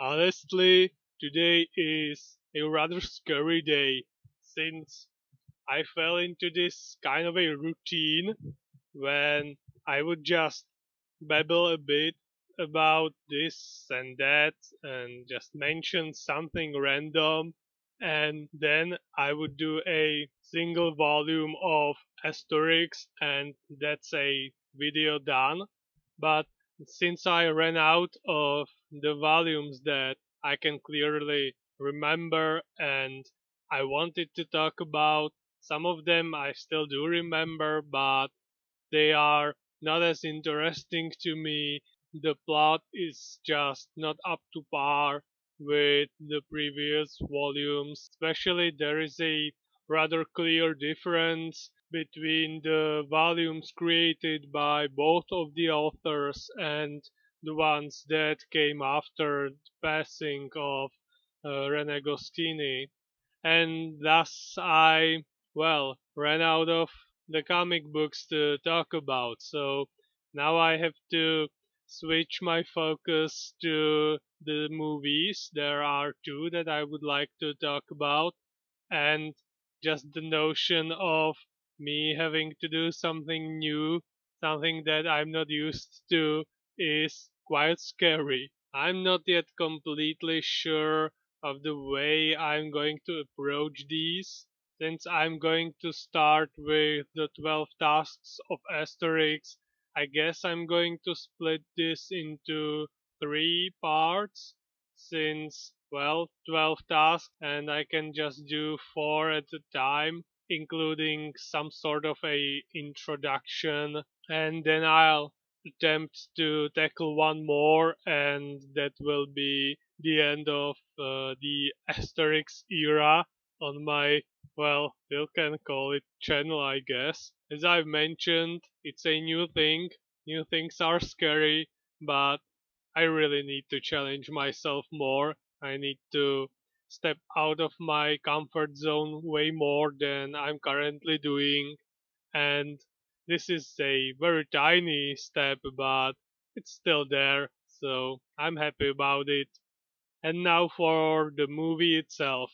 Honestly, today is a rather scary day since I fell into this kind of a routine when I would just babble a bit about this and that and just mention something random, and then I would do a single volume of Asterix, and that's a video done. But since I ran out of the volumes that I can clearly remember and I wanted to talk about, some of them I still do remember, but they are not as interesting to me. The plot is just not up to par with the previous volumes. Especially, there is a rather clear difference between the volumes created by both of the authors and the ones that came after the passing of Rene Goscinny, and thus ran out of the comic books to talk about. So now I have to switch my focus to the movies. There are two that I would like to talk about, and just the notion of me having to do something new, something that I'm not used to, is quite scary. I'm not yet completely sure of the way I'm going to approach these, since I'm going to start with the 12 tasks of Asterix. I guess I'm going to split this into three parts, since, 12 tasks and I can just do four at a time, including some sort of a introduction, and then I'll attempt to tackle one more, and that will be the end of the Asterix era on my, you can call it channel, I guess. As I've mentioned, it's a new thing. New things are scary, but I really need to challenge myself more. I need to step out of my comfort zone way more than I'm currently doing. And this is a very tiny step, but it's still there. So I'm happy about it. And now for the movie itself.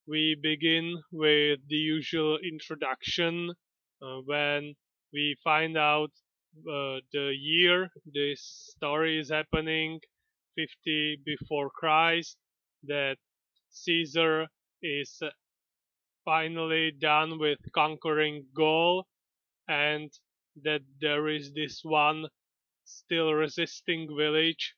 We begin with the usual introduction when we find out the year this story is happening, 50 before Christ, that Caesar is finally done with conquering Gaul, and that there is this one still resisting village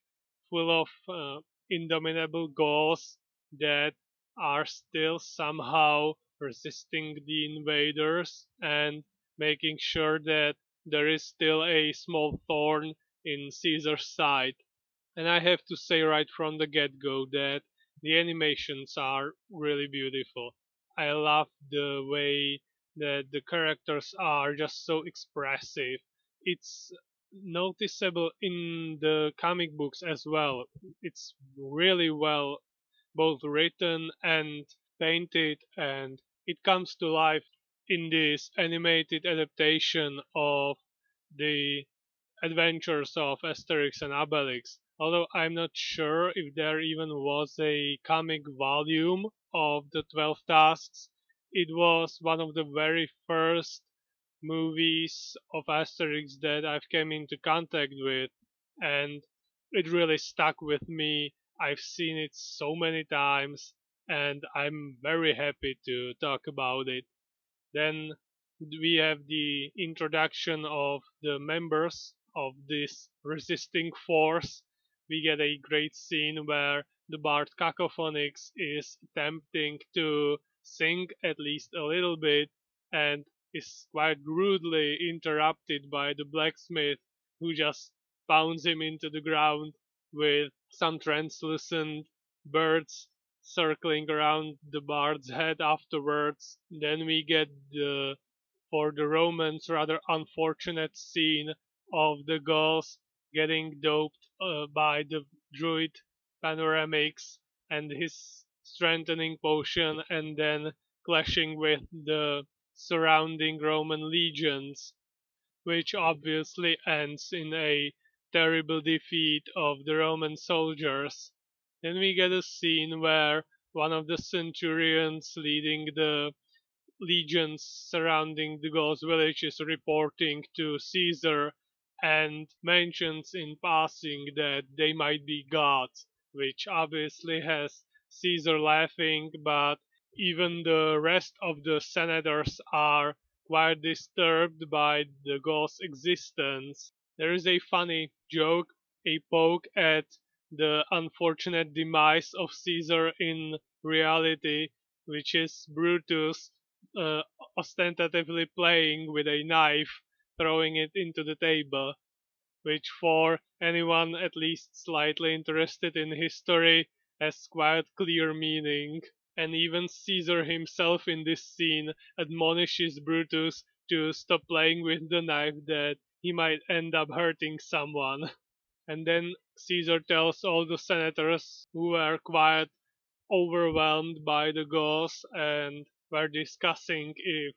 full of indomitable Gauls that are still somehow resisting the invaders and making sure that there is still a small thorn in Caesar's side. And I have to say right from the get go that the animations are really beautiful. I love the way that the characters are just so expressive. It's noticeable in the comic books as well. It's really well both written and painted, and it comes to life in this animated adaptation of the adventures of Asterix and Obelix. Although I'm not sure if there even was a comic volume of the 12 Tasks, it was one of the very first movies of Asterix that I've came into contact with, and it really stuck with me. I've seen it so many times, and I'm very happy to talk about it. Then we have the introduction of the members of this resisting force. We get a great scene where the bard Cacophonix is attempting to sing at least a little bit and is quite rudely interrupted by the blacksmith, who just pounds him into the ground with some translucent birds circling around the bard's head afterwards. Then we get the, for the Romans, rather unfortunate scene of the Gauls getting doped by the druid Panoramix and his strengthening potion, and then clashing with the surrounding Roman legions, which obviously ends in a terrible defeat of the Roman soldiers. Then we get a scene where one of the centurions leading the legions surrounding the Gauls village is reporting to Caesar and mentions in passing that they might be gods, which obviously has Caesar laughing, but even the rest of the senators are quite disturbed by the Gauls' existence. There is a funny joke, a poke at the unfortunate demise of Caesar in reality, which is Brutus uh, ostentatively playing with a knife, throwing it into the table, which for anyone at least slightly interested in history has quite clear meaning. And even Caesar himself in this scene admonishes Brutus to stop playing with the knife that he might end up hurting someone. And then Caesar tells all the senators who were quite overwhelmed by the Gauls and were discussing if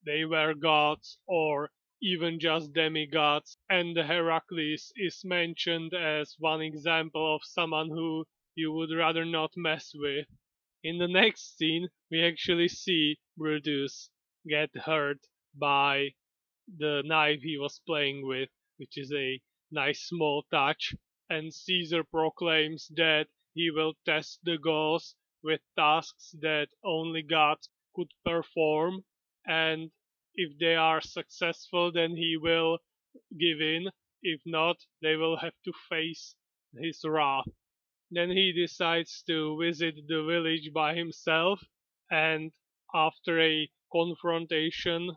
they were gods or even just demigods, and Heracles is mentioned as one example of someone who you would rather not mess with. In the next scene, we actually see Brutus get hurt by the knife he was playing with, which is a nice small touch, and Caesar proclaims that he will test the Gauls with tasks that only gods could perform, and if they are successful, then he will give in. If not, they will have to face his wrath. Then he decides to visit the village by himself, and after a confrontation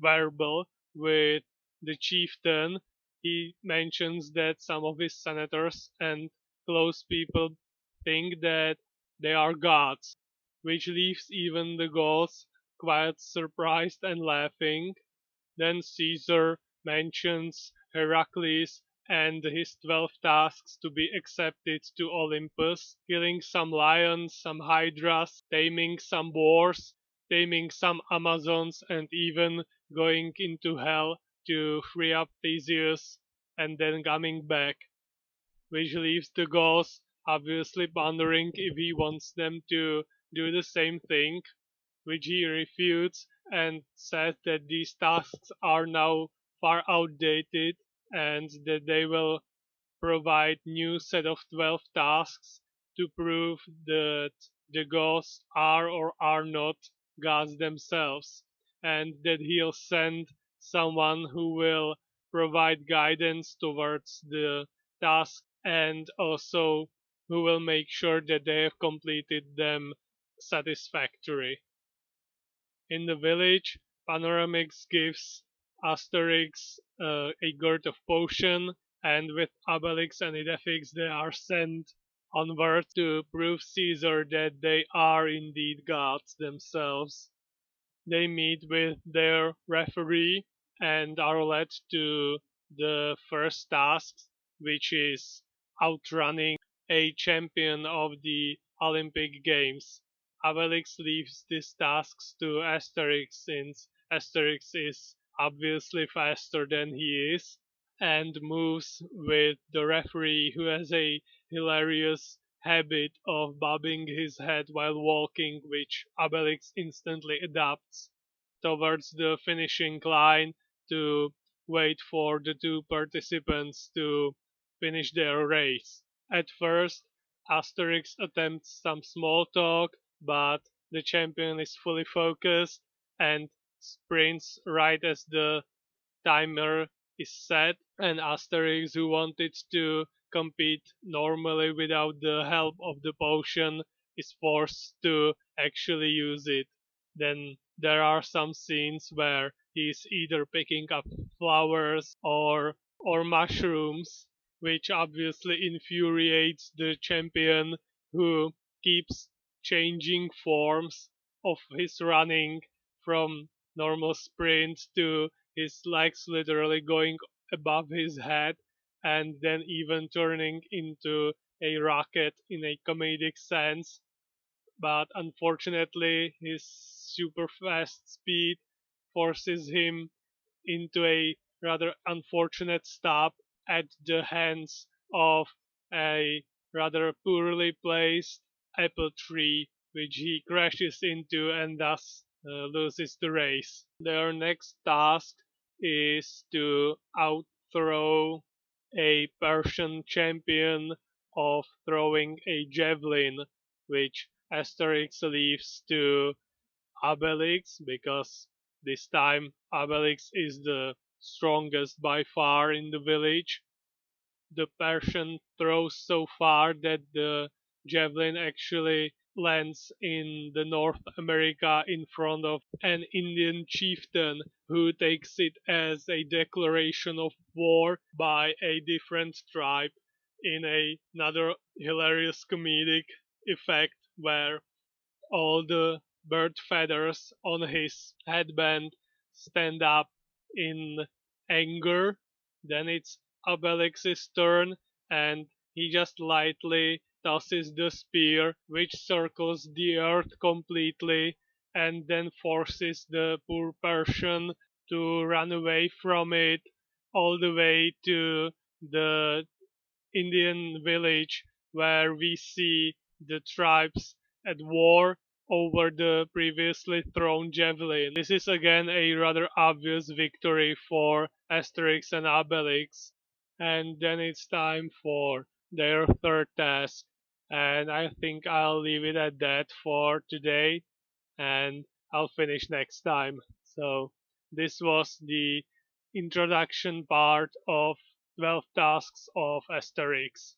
verbal with the chieftain, he mentions that some of his senators and close people think that they are gods, which leaves even the Gauls quite surprised and laughing. Then Caesar mentions Heracles and his 12 tasks to be accepted to Olympus, killing some lions, some hydras, taming some boars, taming some Amazons, and even going into hell to free up Theseus and then coming back, which leaves the Gauls obviously pondering if he wants them to do the same thing, which he refutes and says that these tasks are now far outdated and that they will provide new set of 12 tasks to prove that the ghosts are or are not gods themselves, and that he'll send someone who will provide guidance towards the task and also who will make sure that they have completed them satisfactory. In the village, Panoramix gives Asterix a gourd of potion, and with Obelix and Idefix they are sent onward to prove Caesar that they are indeed gods themselves. They meet with their referee and are led to the first task, which is outrunning a champion of the Olympic Games. Obelix leaves these tasks to Asterix since Asterix is obviously faster than he is, and moves with the referee who has a hilarious habit of bobbing his head while walking, which Obelix instantly adopts, towards the finishing line to wait for the two participants to finish their race. At first, Asterix attempts some small talk, but the champion is fully focused and sprints right as the timer is set, and Asterix, who wanted to compete normally without the help of the potion, is forced to actually use it. Then there are some scenes where he's either picking up flowers or mushrooms, which obviously infuriates the champion, who keeps changing forms of his running from normal sprint to his legs literally going above his head and then even turning into a rocket in a comedic sense. But unfortunately, his super fast speed forces him into a rather unfortunate stop at the hands of a rather poorly placed apple tree, which he crashes into and thus loses the race. Their next task is to outthrow a Persian champion of throwing a javelin, which Asterix leaves to Obelix because this time Obelix is the strongest by far in the village. The Persian throws so far that the javelin actually lands in the North America in front of an Indian chieftain who takes it as a declaration of war by a different tribe in another hilarious comedic effect where all the bird feathers on his headband stand up in anger. Then it's Obelix's turn, and he just lightly tosses the spear, which circles the earth completely, and then forces the poor Persian to run away from it all the way to the Indian village where we see the tribes at war over the previously thrown javelin. This is again a rather obvious victory for Asterix and Obelix, and then it's time for their third task. And I think I'll leave it at that for today, and I'll finish next time. So, this was the introduction part of 12 Tasks of Asterix.